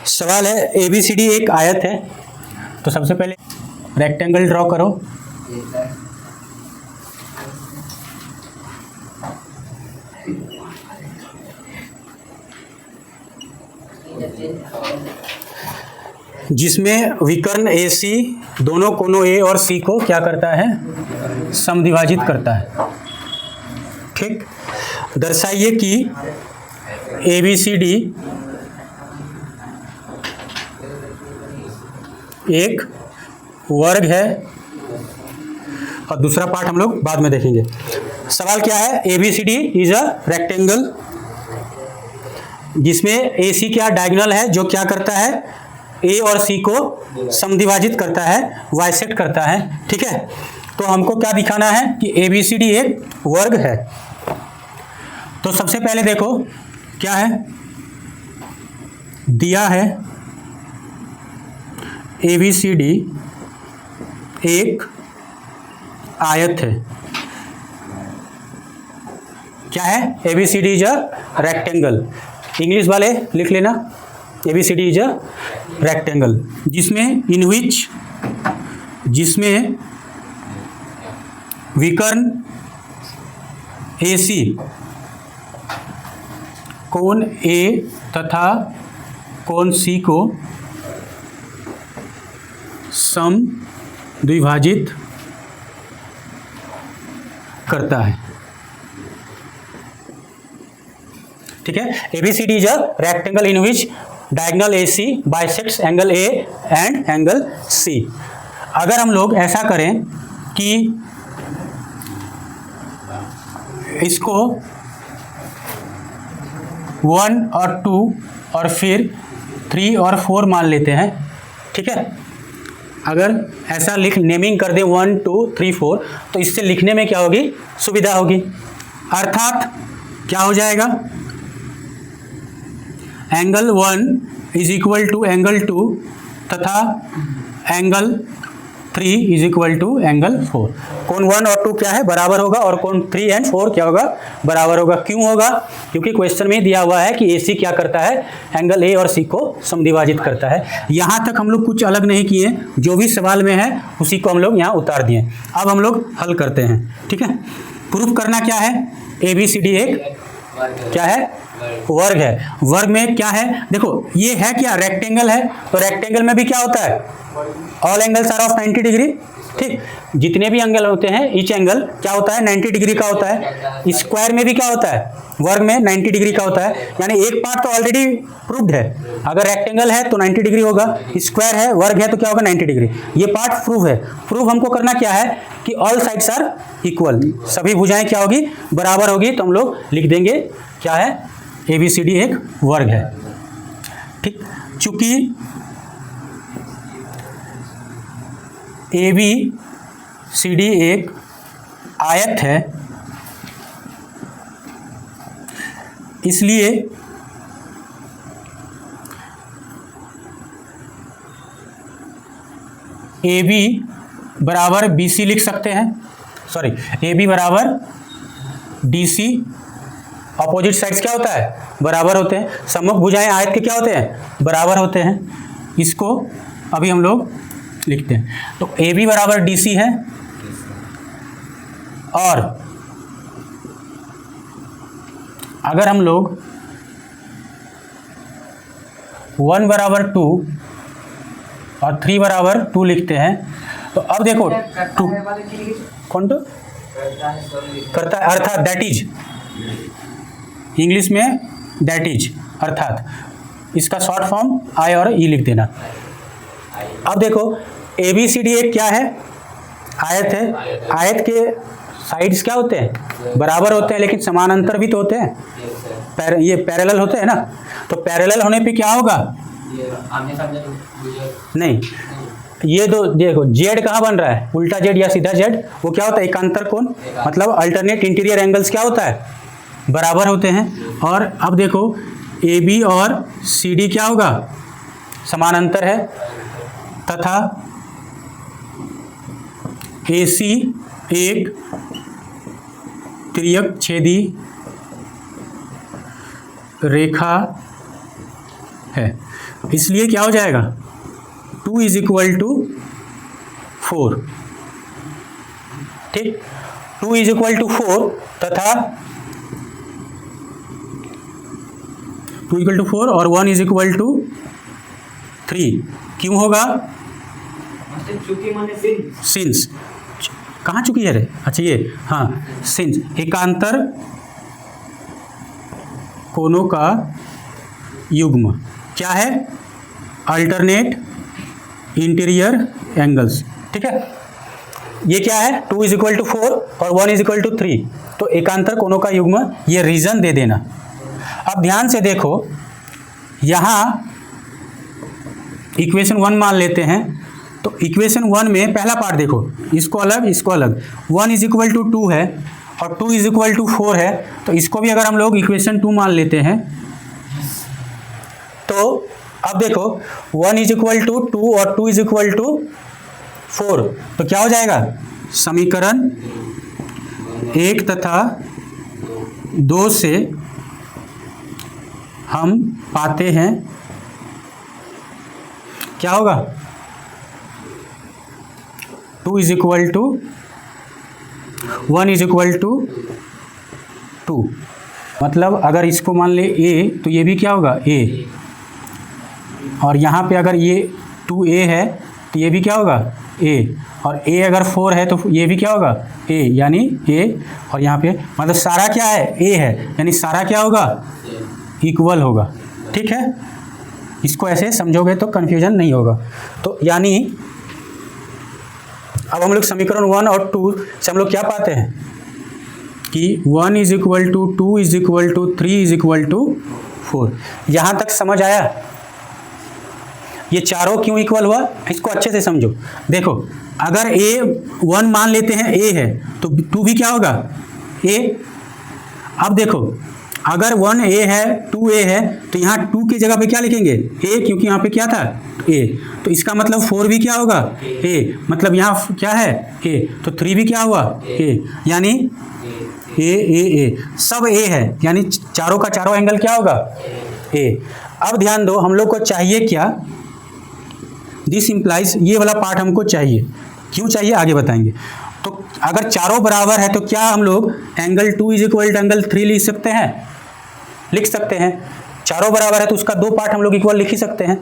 सवाल है ABCD एक आयत है, तो सबसे पहले रेक्टेंगल ड्रॉ करो। जिसमें विकर्ण AC दोनों कोनों A और C को क्या करता है, समद्विभाजित करता है। ठीक, दर्शाइए कि ABCD एक वर्ग है, और दूसरा पार्ट हम लोग बाद में देखेंगे। सवाल क्या है, ABCD इज अ रेक्टेंगल जिसमें AC क्या डायगोनल है, जो क्या करता है, A और C को समद्विभाजित करता है, बाइसेक्ट करता है। ठीक है, तो हमको क्या दिखाना है कि ABCD एक वर्ग है। तो सबसे पहले देखो क्या है, दिया है ABCD एक आयत है। क्या है, ABCD is a rectangle. English वाले लिख लेना, ABCD इज अ रेक्टेंगल जिसमें विकर्ण AC कोण A तथा कोण C को समद्विभाजित करता है। ठीक है, ABCD is a rectangle in which diagonal AC bisects angle A and angle C। अगर हम लोग ऐसा करें कि इसको 1 और 2 और फिर 3 और 4 मान लेते हैं। ठीक है, अगर ऐसा नेमिंग कर दें 1 2 3 4, तो इससे लिखने में क्या होगी, सुविधा होगी। अर्थात क्या हो जाएगा, angle 1 is equal to angle 2 तथा angle 3 is equal to angle 4। कोण 1 और 2 क्या है, बराबर होगा, और कोण 3 एंड 4 क्या होगा, बराबर होगा। क्यों होगा, क्योंकि क्वेश्चन में दिया हुआ है कि AC क्या करता है, एंगल A और C को समद्विभाजित करता है। यहाँ तक हम लोग कुछ अलग नहीं किए, जो भी सवाल में है उसी को हम लोग यहाँ उतार दिए। अब हम लोग हल करते हैं। ठीक है, प्रूफ करना क्या है, ABCD एक क्या है, वर्ग है। वर्ग में क्या है, देखो ये है क्या, रेक्टेंगल है, तो रेक्टेंगल में भी क्या होता है, all angles are of 90 degree. ठीक, जितने भी एंगल होते हैं ईच एंगल क्या होता है, 90 डिग्री का होता है। स्क्वायर में भी क्या होता है, वर्ग में 90 डिग्री का होता है। यानी एक पार्ट तो ऑलरेडी प्रूव्ड है, अगर रेक्टेंगल है तो 90 डिग्री होगा, स्क्वायर है, वर्ग है तो क्या होगा, 90 डिग्री। ये पार्ट प्रूव है। प्रूव हमको करना क्या है कि ऑल साइड्स आर इक्वल, सभी भुजाएं क्या होगी, बराबर होगी। तो हम लोग लिख देंगे क्या है, ABCD एक वर्ग है। ठीक, चूंकि ABCD एक आयत है, इसलिए AB बराबर BC लिख सकते हैं। सॉरी, AB बराबर DC। अपोजिट साइड्स क्या होता है, बराबर होते हैं। सम्मुख भुजाएं आयत के क्या होते हैं, बराबर होते हैं। इसको अभी हम लोग लिखते हैं। तो AB बराबर DC है, और अगर हम लोग 1 बराबर 2 और 3 बराबर 2 लिखते हैं, तो अब देखो 2 कौन तो करता है, अर्थात दैट इज, इंग्लिश में दैट इज, अर्थात इसका शॉर्ट फॉर्म I और E लिख देना। अब देखो ABCD एक क्या है, आयत है। आयत के साइड्स क्या होते हैं, बराबर होते हैं, लेकिन समानांतर भी तो होते हैं, ये पैरेलल होते हैं ना। तो पैरेलल होने पे क्या होगा, नहीं, ये दो देखो Z कहाँ बन रहा है, उल्टा Z या सीधा Z, वो क्या होता है, एकांतर कोण, मतलब अल्टरनेट इंटीरियर एंगल्स क्या होता है, बराबर होते हैं। और अब देखो AB और CD क्या होगा, समानांतर है, तथा AC एक तिर्यक छेदी रेखा है। इसलिए क्या हो जाएगा 2 इज इक्वल टू 4, ठीक। 2 इज इक्वल टू 4 तथा 2 इक्वल टू 4 और 1 इज इक्वल टू 3। क्यों होगा? सिंस कहाँ चुकी है रे? अच्छा ये, हाँ, सिंस एकांतर कोनों का युग्म क्या है? अल्टरनेट इंटीरियर एंगल्स, ठीक है। ये क्या है? 2 इज इक्वल टू 4 और 1 इज इक्वल टू 3, तो एकांतर कोनों का युग्म, ये रीजन दे देना। अब ध्यान से देखो, यहाँ इक्वेशन 1 मान लेते हैं, तो इक्वेशन 1 में पहला पार्ट देखो, इसको अलग इसको अलग, 1 इज इक्वल टू 2 है और 2 इज इक्वल टू 4 है, तो इसको भी अगर हम लोग इक्वेशन 2 मान लेते हैं, तो अब देखो 1 इज इक्वल टू 2 और 2 इज इक्वल टू 4, तो क्या हो जाएगा? समीकरण 1 तथा 2 से हम पाते हैं क्या होगा? 2 is equal to 1 is equal to 2, मतलब अगर इसको मान ले a, तो ये भी क्या होगा? a, और यहाँ पे अगर ये 2a है तो ये भी क्या होगा? a, और a अगर 4 है तो ये भी क्या होगा? a, यानी a, और यहाँ पे मतलब सारा क्या है? a है, यानी सारा क्या होगा? इक्वल होगा, ठीक है। इसको ऐसे समझोगे तो कन्फ्यूजन नहीं होगा। तो यानी अब हम लोग समीकरण 1 और 2 से हम लोग क्या पाते हैं कि 1 is equal to 2 is equal to 3 is equal to 4। यहाँ तक समझ आया? ये चारों क्यों इक्वल हुआ, इसको अच्छे से समझो। देखो, अगर a 1 मान लेते हैं a है, तो 2 भी क्या होगा? a। अब देखो, अगर 1a है 2a है, तो यहाँ 2 की जगह पे क्या लिखेंगे? a, क्योंकि यहाँ पे क्या था? a, तो इसका मतलब 4 भी क्या होगा? a, मतलब यहाँ क्या है? a, तो 3 भी क्या हुआ? a, यानी a सब a है, यानी चारों का चारों एंगल क्या होगा? a। अब ध्यान दो, हम लोग को चाहिए क्या? दिस इम्प्लाइज, ये वाला पार्ट हमको चाहिए। क्यों चाहिए आगे बताएंगे। तो अगर चारों बराबर है तो क्या हम लोग angle 2 is equal to angle 3 लिख सकते हैं? लिख सकते हैं। चारों बराबर है तो उसका 2 पार्ट हम लोग इक्वल लिख ही सकते हैं,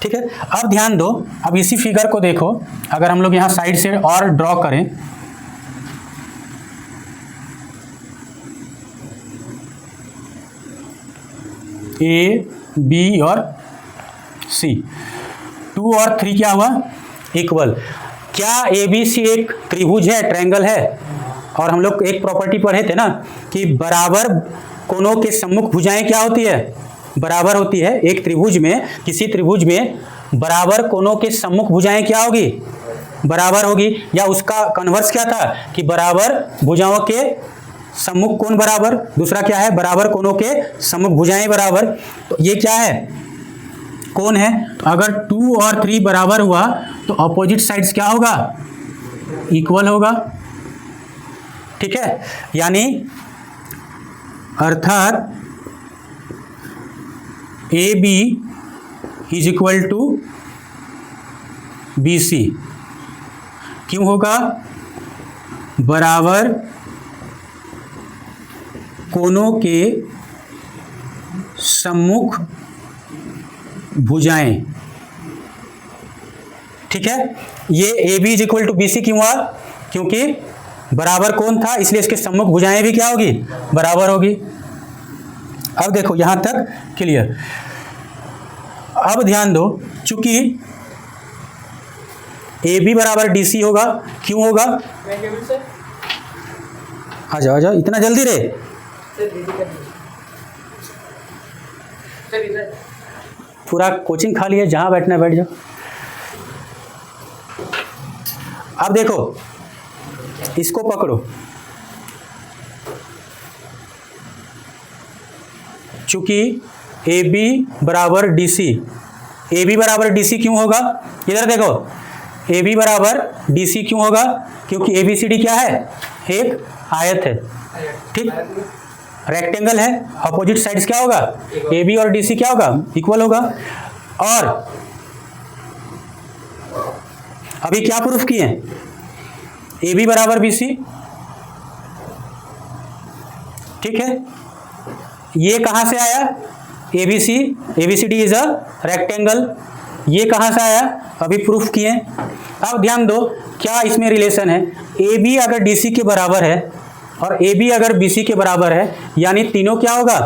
ठीक है। अब ध्यान दो, अब इसी फिगर को देखो, अगर हम लोग यहाँ साइड से और ड्रॉ करें, ए बी और सी, 2 और 3 क्या हुआ? इक्वल। क्या ए बी सी एक त्रिभुज है, ट्रायंगल है? और हम लोग एक प्रॉपर्टी पढ़े थे ना कि बराबर कोनों के सम्मुख भुजाएं क्या होती है? बराबर होती है। एक त्रिभुज में, किसी त्रिभुज में बराबर कोनों के सम्मुख भुजाएं क्या होगी? बराबर होगी। या उसका कन्वर्स क्या था कि बराबर भुजाओं के सम्मुख कोण बराबर, दूसरा क्या है? बराबर कोनों के सम्मुख भुजाएं बराबर। तो ये क्या है? कोण है। तो अगर 2 और 3 बराबर हुआ तो अपोजिट साइड्स क्या होगा? इक्वल होगा, ठीक है। यानी अर्थात A B is equal to B C. क्यों होगा? बराबर कोनों के सम्मुख भुजाएं, ठीक है। ये A B is equal to B C क्यों हुआ? क्योंकि बराबर कोण था, इसलिए इसके सम्मुख भुजाएं भी क्या होगी? बराबर होगी। अब देखो यहां तक क्लियर। अब ध्यान दो, चूंकि ए बी बराबर डी सी होगा, क्यों होगा? आ जाओ आ जाओ, इतना जल्दी रे। पूरा कोचिंग खाली है, जहां बैठना है बैठ जाओ। अब देखो, इसको पकड़ो, चूंकि ए बी बराबर डी सी, ए बी बराबर डी सी क्यों होगा? इधर देखो, ए बी बराबर डी सी क्यों होगा? क्योंकि ए बी सी डी क्या है? एक आयत है, ठीक, रेक्टेंगल है। अपोजिट साइड्स क्या होगा? ए बी और डी सी क्या होगा? इक्वल होगा। और अभी क्या प्रूफ किए, ए बी बराबर बी सी, ठीक है। ये कहां से आया, A B C D is a rectangle, ये कहां से आया, अभी प्रूफ किए। अब ध्यान दो क्या इसमें रिलेशन है, ए बी अगर डी सी के बराबर है और ए बी अगर बी सी के बराबर है, यानी तीनों क्या होगा,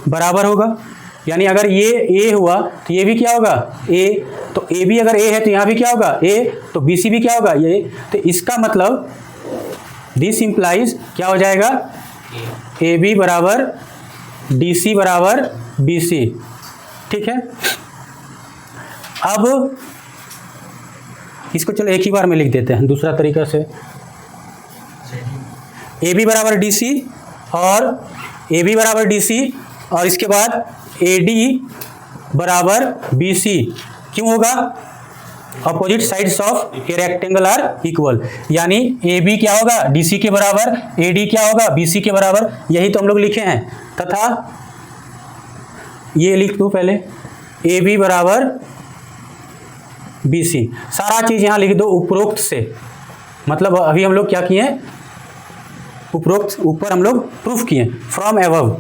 बराबर होगा। यानी अगर ये ए हुआ तो ये भी क्या होगा, ए, तो ए बी अगर ए है तो यहाँ भी क्या होगा, ए, तो बी सी भी क्या होगा, ये। तो इसका मतलब दिस इंप्लाइज क्या हो जाएगा, ए बी बराबर डी सी बराबर बी सी, ठीक है। अब इसको चलो एक ही बार में लिख देते हैं दूसरा तरीका से, ए बी बराबर डी सी और ए बी बराबर डी सी और इसके बाद ए डी बराबर बी सी, क्यों होगा, opposite sides of a rectangle are equal, यानी ए बी क्या होगा, डी सी के बराबर, ए डी क्या होगा, बी सी के बराबर, यही तो हम लोग लिखे हैं। तथा ये लिख दो पहले, ए बी बराबर बी सी, सारा चीज यहां लिख दो उपरोक्त से, मतलब अभी हम लोग क्या किए, उपरोक्त ऊपर हम लोग प्रूफ किए, फ्रॉम एबव,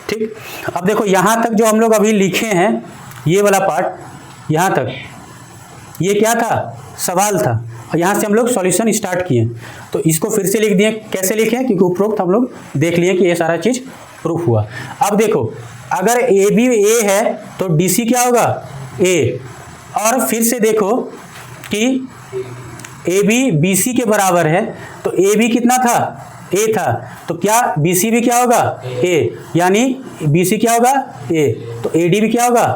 ठीक। अब देखो यहां तक जो हम लोग अभी लिखे हैं, ये वाला पार्ट यहां तक, ये क्या था, सवाल था, और यहां से हम लोग सॉल्यूशन स्टार्ट किए। तो इसको फिर से लिख दिए, कैसे लिखे, क्योंकि उपरोक्त हम लोग देख लिए कि ये सारा चीज प्रूफ हुआ। अब देखो अगर ए बी ए है तो डी सी क्या होगा, ए, और फिर से देखो कि ए बी बी सी के बराबर है, तो ए बी कितना था, ए था, तो क्या बी सी भी क्या होगा, ए, यानी बी सी क्या होगा, ए, तो ए डी भी क्या होगा,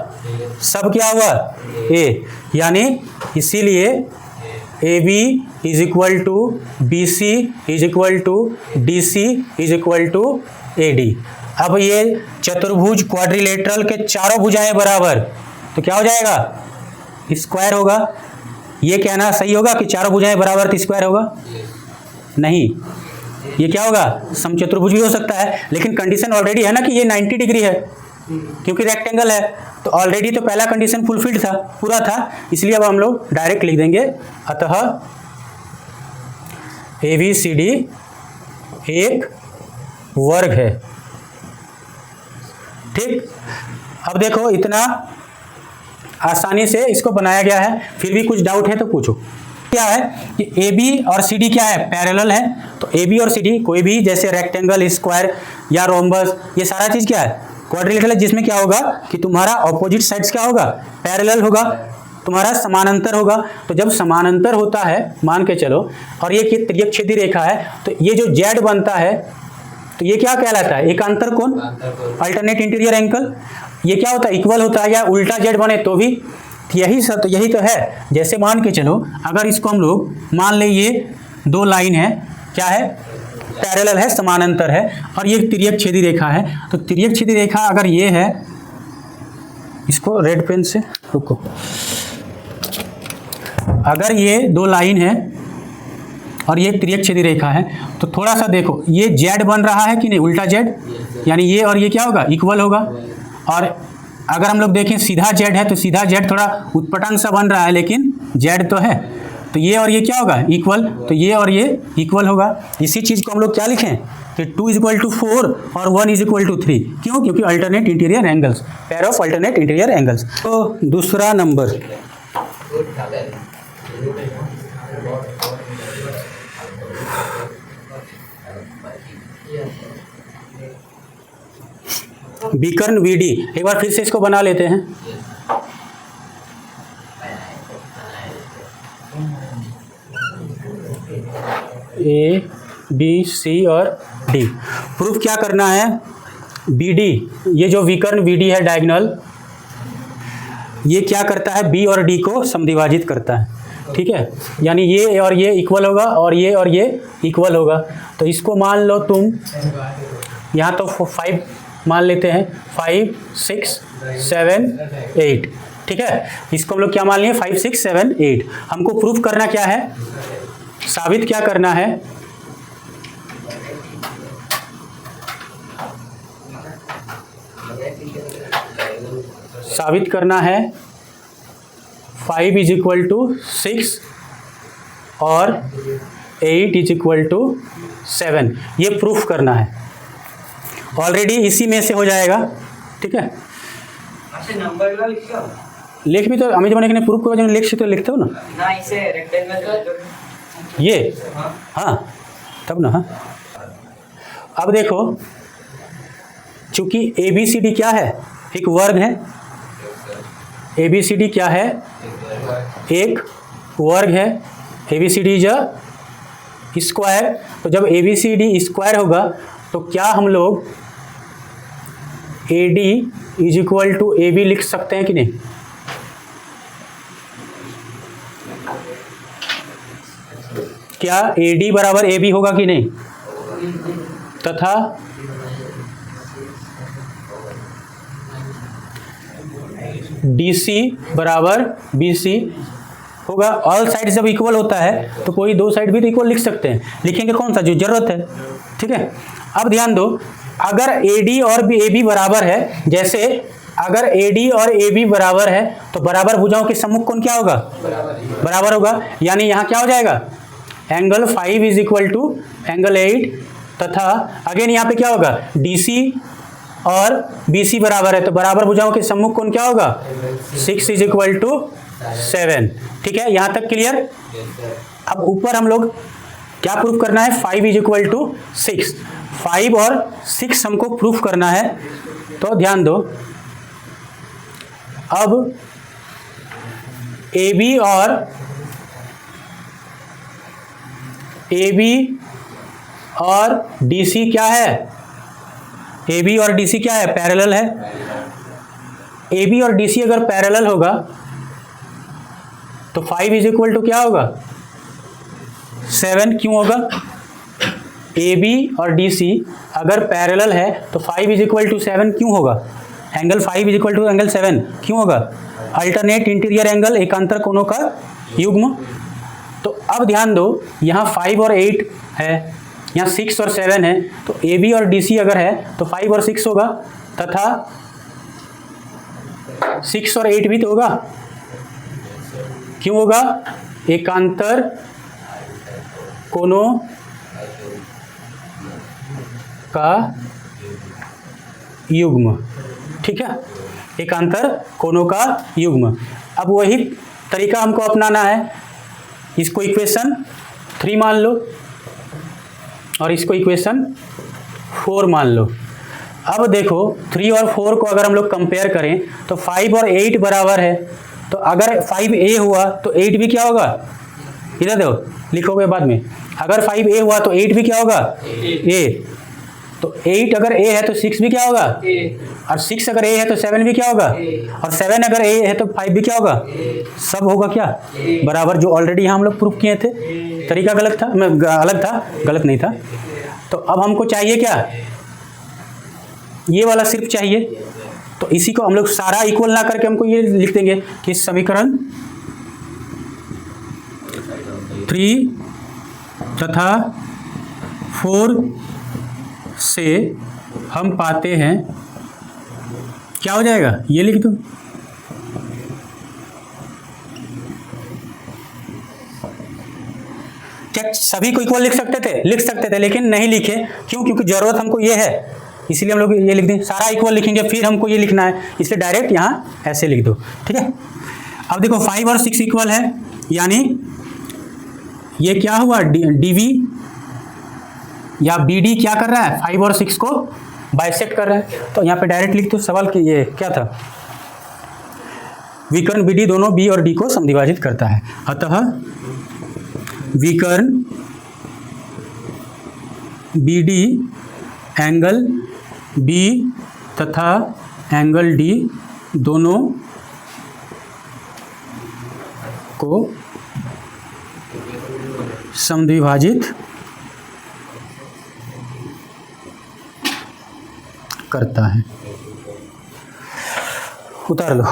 सब क्या होगा, ए, यानी इसीलिए A B is equal to B C is equal to D C is equal to A D. अब ये चतुर्भुज क्वाड्रिलेटरल के चारों भुजाएं बराबर, तो क्या हो जाएगा, स्क्वायर होगा। ये कहना सही होगा कि चारों भुजाएं बराबर तो स्क्वायर होगा, नहीं, ये क्या होगा, समचतुर्भुज भी हो सकता है, लेकिन कंडीशन ऑलरेडी है ना कि ये 90 डिग्री है, क्योंकि रेक्टेंगल है, तो ऑलरेडी तो पहला कंडीशन फुलफिल्ड था, पूरा था, इसलिए अब हम लोग डायरेक्ट लिख देंगे, अतः ए बी सी डी एक वर्ग है, ठीक। अब देखो इतना आसानी से इसको बनाया गया है, फिर भी कुछ डाउट है तो पूछो। क्या है कि ए बी और सी डी क्या है, पैरेलल है, तो ए बी और सी डी कोई भी जैसे रेक्टेंगल, स्क्वायर या रोम्बस, ये सारा चीज क्या है, क्वाड्रिलेटरल है, जिसमें क्या होगा कि तुम्हारा ऑपोजिट साइड्स क्या होगा, पैरेलल होगा, तुम्हारा समानांतर होगा। तो जब समानांतर होता है मान के चलो, और ये त्रियकछेदी रेखा है, तो ये जो जेड बनता है तो ये क्या कहलाता है, एकांतर कोण, अल्टरनेट इंटीरियर एंगल। ये क्या होता है, इक्वल होता है, या उल्टा जेड बने तो भी यही तो है। जैसे मान के चलो अगर इसको हम लोग मान ले, ये दो लाइन है, क्या है, पैरेलल है, समानांतर है, और ये तिर्यक-छेदी रेखा है, तो तिर्यक-छेदी रेखा अगर ये है, इसको रेड पेन से रुको, अगर ये दो लाइन है और ये तिर्यक-छेदी रेखा है, तो थोड़ा सा देखो ये जेड बन रहा है कि नहीं, उल्टा जेड, यानी ये और ये क्या होगा, इक्वल होगा। और अगर हम लोग देखें सीधा जेड है, तो सीधा जेड थोड़ा उत्पटांग सा बन रहा है, लेकिन जेड तो है, तो ये और ये क्या होगा, इक्वल, तो ये और ये इक्वल होगा। इसी चीज़ को हम लोग क्या लिखें कि 2 = 4 और 1 = 3, क्यों, क्योंकि alternate interior angles, pair of alternate interior angles. तो दूसरा नंबर, विकर्ण वीडी, एक बार फिर से इसको बना लेते हैं। ए बी सी और डी, प्रूफ क्या करना है, बी डी, ये जो विकर्ण वीडी है डायगोनल, ये क्या करता है, बी और डी को समद्विभाजित करता है, ठीक है, यानी ये और ये इक्वल होगा और ये इक्वल होगा। तो इसको मान लो तुम, यहाँ तो 5 मान लेते हैं, 5 6 7 8, ठीक है, इसको हम लोग क्या मान लिए, 5 6 7 8। हमको प्रूफ करना क्या है, साबित क्या करना है, साबित करना है 5 इज इक्वल टू 6 और 8 इज इक्वल टू 7, ये प्रूफ करना है। ऑलरेडी इसी में से हो जाएगा, ठीक है। अच्छा नंबर लिखो, लिख भी तो हमें जब मैंने प्रूफ कर लिख से तो लिखते हो ना, इसे रेक्टेंगल ये, हाँ तब ना। हाँ अब देखो, चूंकि ABCD क्या है, एक वर्ग है। ABCD क्या है, एक वर्ग है। ABCD is a square. तो जब ABCD स्क्वायर होगा तो क्या हम लोग AD is equal to AB लिख सकते हैं कि नहीं? क्या AD बराबर AB होगा कि नहीं? तथा DC बराबर BC होगा। ऑल साइड जब इक्वल होता है तो कोई दो साइड भी तो इक्वल लिख सकते हैं, लिखेंगे कौन सा जो जरूरत है, ठीक है। अब ध्यान दो, अगर AD और AB बराबर है, जैसे अगर AD और AB बराबर है तो बराबर भुजाओं के सम्मुख कोण क्या होगा? बराबर होगा। यानी यहाँ क्या हो जाएगा, angle 5 is equal to angle 8, तथा अगेन यहाँ पे क्या होगा, DC और BC बराबर है तो बराबर भुजाओं के सम्मुख कोण क्या होगा, 6 इज इक्वल टू 7, ठीक है। यहाँ तक क्लियर। अब ऊपर हम लोग क्या प्रूफ करना है, 5 इज इक्वल टू 6, 5 और 6 हमको प्रूफ करना है। तो ध्यान दो, अब AB और DC क्या है, AB और DC क्या है, पैरेलल है। AB और DC अगर पैरेलल होगा तो 5 इज इक्वल टू क्या होगा, 7। क्यों होगा, AB और DC अगर पैरेलल है तो 5 इज इक्वल टू 7 क्यों होगा, angle 5 is equal to angle 7 क्यों होगा, अल्टरनेट इंटीरियर एंगल, एकांतर कोणों का युग्म। तो अब ध्यान दो, यहाँ 5 और 8 है, यहाँ 6 और 7 है, तो AB और DC अगर है तो 5 और 6 होगा, तथा 6 और 8 भी तो होगा। क्यों होगा, एकांतर कोणों का युग्म, ठीक है, एकांतर कोणों का युग्म। अब वही तरीका हमको अपनाना है, इसको इक्वेशन 3 मान लो और इसको इक्वेशन 4 मान लो। अब देखो 3 और 4 को अगर हम लोग कंपेयर करें तो 5 और 8 बराबर है, तो अगर 5A हुआ तो 8 भी क्या होगा, इधर देखो लिखोगे बाद में, अगर 5A हुआ तो 8 भी क्या होगा, A। तो 8 अगर A है तो 6 भी क्या होगा, और 6 अगर A है तो 7 भी क्या होगा, और 7 अगर A है तो 5 भी क्या होगा, सब होगा क्या, बराबर। जो ऑलरेडी यहाँ हम लोग प्रूफ किए थे, तरीका गलत था, अलग था, गलत नहीं था। तो अब हमको चाहिए क्या, ये वाला सिर्फ चाहिए। तो इसी को हम लोग सारा इक्वल ना करके हमको ये लिख देंगे कि समीकरण 3 तथा 4 से हम पाते हैं, क्या हो जाएगा, ये लिख दो। क्या सभी को इक्वल लिख सकते थे, लिख सकते थे, लेकिन नहीं लिखे। क्यों, क्योंकि जरूरत हमको ये है, इसीलिए हम लोग ये लिख दें। सारा इक्वल लिखेंगे फिर हमको ये लिखना है, इसलिए डायरेक्ट यहाँ ऐसे लिख दो, ठीक है। अब देखो 5 और 6 इक्वल है, यानी ये क्या हुआ, DV या BD क्या कर रहा है, 5 और 6 को बाइसेक्ट कर रहा है। तो यहाँ पे डायरेक्ट लिख दो। सवाल कि ये क्या था, विकर्ण BD दोनों B और D को समद्विभाजित करता है, अतः विकर्ण BD एंगल B तथा एंगल D दोनों को समद्विभाजित करता है। उतार लो।